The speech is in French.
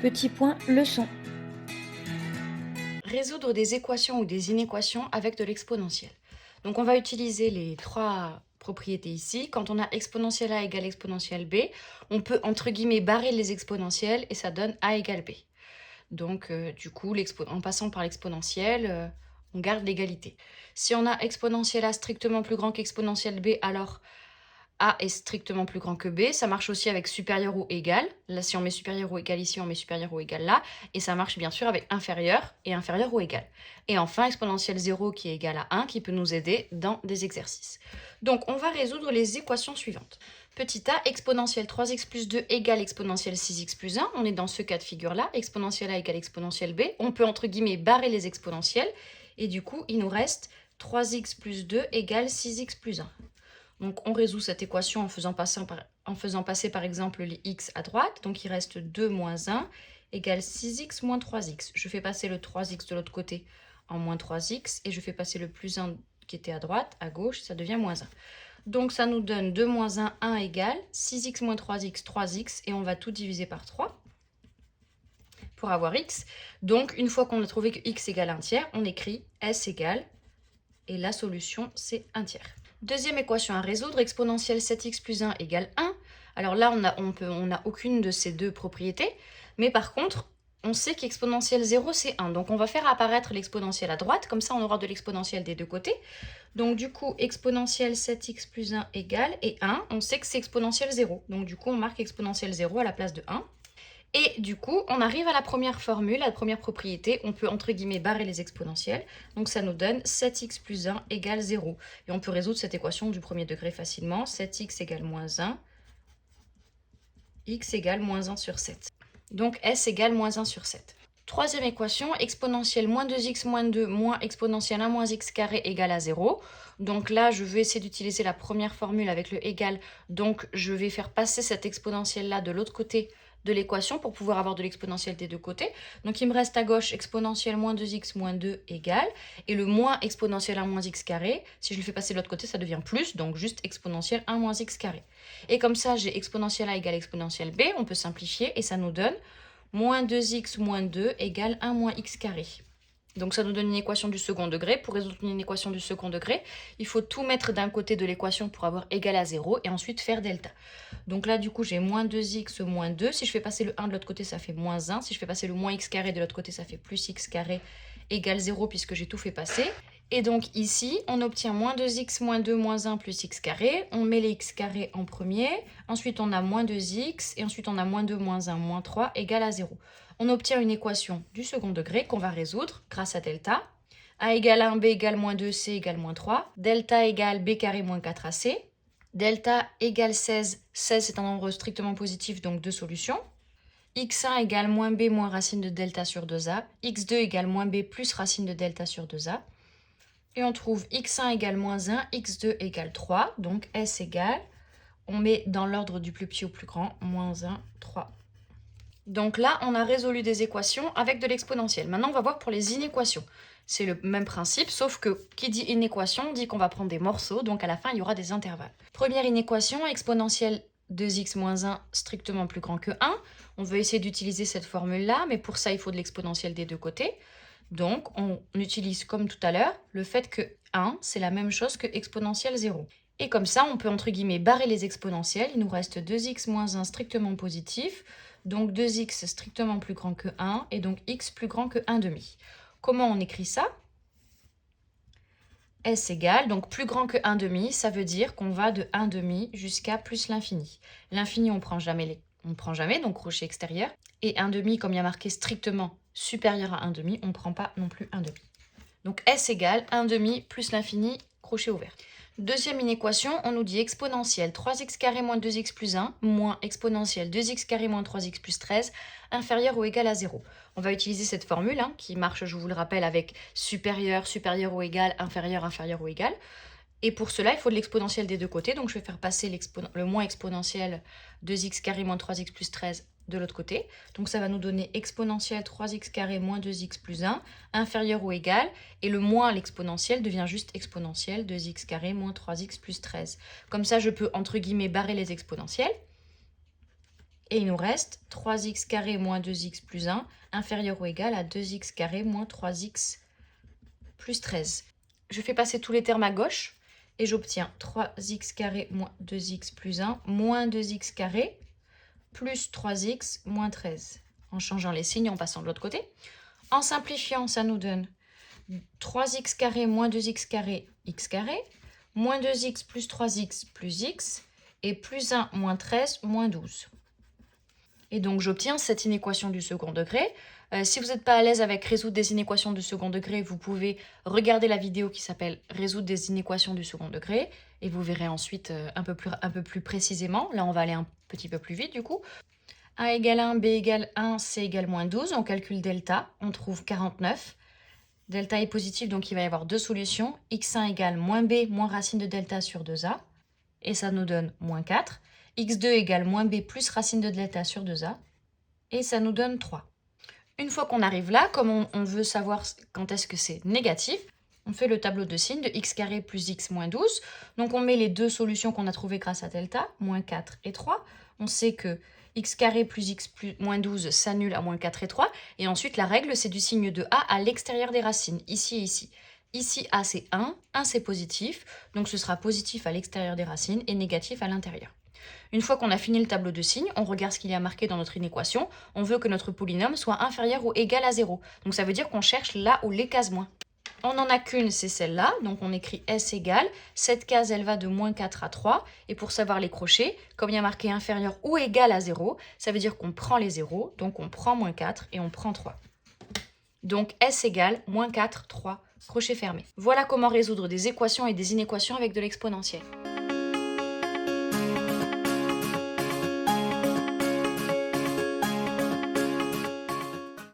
Petit point leçon. Résoudre des équations ou des inéquations avec de l'exponentiel. Donc on va utiliser les trois propriétés ici. Quand on a exponentielle a égale exponentielle b, on peut entre guillemets barrer les exponentielles et ça donne a égale b. Donc du coup, en passant par l'exponentielle, on garde l'égalité. Si on a exponentielle a strictement plus grand qu'exponentielle b, alors a est strictement plus grand que B. Ça marche aussi avec supérieur ou égal. Là, si on met supérieur ou égal ici, on met supérieur ou égal là. Et ça marche bien sûr avec inférieur et inférieur ou égal. Et enfin, exponentielle 0 qui est égal à 1 qui peut nous aider dans des exercices. Donc, on va résoudre les équations suivantes. Petit a, exponentielle 3x plus 2 égale exponentielle 6x plus 1. On est dans ce cas de figure-là. Exponentielle a égale exponentielle b. On peut entre guillemets barrer les exponentielles. Et du coup, il nous reste 3x plus 2 égale 6x plus 1. Donc on résout cette équation en faisant passer par exemple les x à droite. Donc il reste 2 moins 1 égale 6x moins 3x. Je fais passer le 3x de l'autre côté en moins 3x et je fais passer le plus 1 qui était à droite, à gauche, ça devient moins 1. Donc ça nous donne 2 moins 1, 1 égale 6x moins 3x, 3x, et on va tout diviser par 3 pour avoir x. Donc une fois qu'on a trouvé que x égale 1 tiers, on écrit s égale, et la solution c'est 1 tiers. Deuxième équation à résoudre, exponentielle 7x plus 1 égale 1. Alors là, on n'a aucune de ces deux propriétés, mais par contre, on sait qu'exponentielle 0, c'est 1. Donc on va faire apparaître l'exponentielle à droite, comme ça on aura de l'exponentielle des deux côtés. Donc du coup, exponentielle 7x plus 1 égale, et 1, on sait que c'est exponentielle 0. Donc du coup, on marque exponentielle 0 à la place de 1. Et du coup, on arrive à la première formule, la première propriété. On peut entre guillemets barrer les exponentielles. Donc ça nous donne 7x plus 1 égale 0. Et on peut résoudre cette équation du premier degré facilement. 7x égale moins 1, x égale moins 1 sur 7. Donc s égale moins 1 sur 7. Troisième équation, exponentielle moins 2x moins 2 moins exponentielle 1 moins x carré égale à 0. Donc là, je vais essayer d'utiliser la première formule avec le égal. Donc je vais faire passer cette exponentielle-là de l'autre côté de l'équation pour pouvoir avoir de l'exponentielle des deux côtés. Donc il me reste à gauche exponentielle moins 2x moins 2 égale, et le moins exponentielle 1 moins x carré, si je le fais passer de l'autre côté, ça devient plus, donc juste exponentielle 1 moins x carré. Et comme ça, j'ai exponentielle a égale exponentielle b, on peut simplifier, et ça nous donne moins 2x moins 2 égale 1 moins x carré. Donc ça nous donne une équation du second degré. Pour résoudre une équation du second degré, il faut tout mettre d'un côté de l'équation pour avoir égal à 0 et ensuite faire delta. Donc là, du coup, j'ai moins 2x moins 2. Si je fais passer le 1 de l'autre côté, ça fait moins 1. Si je fais passer le moins x carré de l'autre côté, ça fait plus x carré égale 0 puisque j'ai tout fait passer. Et donc ici, on obtient moins 2x moins 2 moins 1 plus x carré. On met les x carrés en premier. Ensuite, on a moins 2x. Et ensuite, on a moins 2 moins 1 moins 3 égale à 0. On obtient une équation du second degré qu'on va résoudre grâce à delta. A égale 1, b égale moins 2, c égale moins 3. Delta égale b carré moins 4ac. Delta égale 16. 16 c'est un nombre strictement positif, donc deux solutions. x1 égale moins b moins racine de delta sur 2a. x2 égale moins b plus racine de delta sur 2a. Et on trouve x1 égale moins 1, x2 égale 3. Donc s égale, on met dans l'ordre du plus petit au plus grand, moins 1, 3. Donc là, on a résolu des équations avec de l'exponentielle. Maintenant, on va voir pour les inéquations. C'est le même principe, sauf que qui dit inéquation dit qu'on va prendre des morceaux, donc à la fin, il y aura des intervalles. Première inéquation, exponentielle 2x moins 1 strictement plus grand que 1. On veut essayer d'utiliser cette formule-là, mais pour ça, il faut de l'exponentielle des deux côtés. Donc, on utilise comme tout à l'heure le fait que 1, c'est la même chose que exponentielle 0. Et comme ça, on peut entre guillemets barrer les exponentielles. Il nous reste 2x moins 1 strictement positif, donc 2x strictement plus grand que 1, et donc x plus grand que 1 demi. Comment on écrit ça? S égale, donc plus grand que 1 demi, ça veut dire qu'on va de 1 demi jusqu'à plus l'infini. L'infini, on ne prend jamais, donc crochet extérieur. Et 1 demi, comme il y a marqué strictement supérieur à 1 demi, on ne prend pas non plus 1 demi. Donc S égale 1 demi plus l'infini, crochet ouvert. Deuxième inéquation, on nous dit exponentielle 3x carré moins 2x plus 1 moins exponentielle 2x carré moins 3x plus 13 inférieur ou égal à 0. On va utiliser cette formule qui marche, je vous le rappelle, avec supérieur, supérieur ou égal, inférieur, inférieur ou égal. Et pour cela, il faut de l'exponentielle des deux côtés. Donc je vais faire passer le moins exponentielle 2x carré moins 3x plus 13 de l'autre côté. Donc ça va nous donner exponentielle 3x carré moins 2x plus 1, inférieur ou égal. Et le moins l'exponentielle devient juste exponentielle 2x carré moins 3x plus 13. Comme ça, je peux entre guillemets barrer les exponentielles. Et il nous reste 3x carré moins 2x plus 1 inférieur ou égal à 2x carré moins 3x plus 13. Je fais passer tous les termes à gauche et j'obtiens 3x carré moins 2x plus 1 moins 2x carré plus 3x moins 13. En changeant les signes, en passant de l'autre côté. En simplifiant, ça nous donne 3x carré moins 2x carré, x carré, moins 2x plus 3x plus x, et plus 1 moins 13 moins 12. Et donc j'obtiens cette inéquation du second degré. Si vous n'êtes pas à l'aise avec résoudre des inéquations du second degré, vous pouvez regarder la vidéo qui s'appelle « Résoudre des inéquations du second degré » et vous verrez ensuite un peu plus précisément. Là, on va aller un petit peu plus vite du coup. A égale 1, B égale 1, C égale moins 12. On calcule delta, on trouve 49. Delta est positif, donc il va y avoir deux solutions. x1 égale moins b moins racine de delta sur 2a. Et ça nous donne moins 4. x2 égale moins b plus racine de delta sur 2a. Et ça nous donne 3. Une fois qu'on arrive là, comme on veut savoir quand est-ce que c'est négatif, on fait le tableau de signes de x carré plus x moins 12. Donc on met les deux solutions qu'on a trouvées grâce à delta, moins 4 et 3. On sait que x carré plus x plus moins 12 s'annule à moins 4 et 3. Et ensuite, la règle, c'est du signe de a à l'extérieur des racines, ici et ici. Ici, a c'est 1 c'est positif, donc ce sera positif à l'extérieur des racines et négatif à l'intérieur. Une fois qu'on a fini le tableau de signes, on regarde ce qu'il y a marqué dans notre inéquation. On veut que notre polynôme soit inférieur ou égal à 0. Donc ça veut dire qu'on cherche là où les cases moins. On n'en a qu'une, c'est celle-là. Donc on écrit S égale. Cette case, elle va de moins 4 à 3. Et pour savoir les crochets, comme il y a marqué inférieur ou égal à 0, ça veut dire qu'on prend les 0. Donc on prend moins 4 et on prend 3. Donc S égale moins 4, 3, crochet fermé. Voilà comment résoudre des équations et des inéquations avec de l'exponentielle.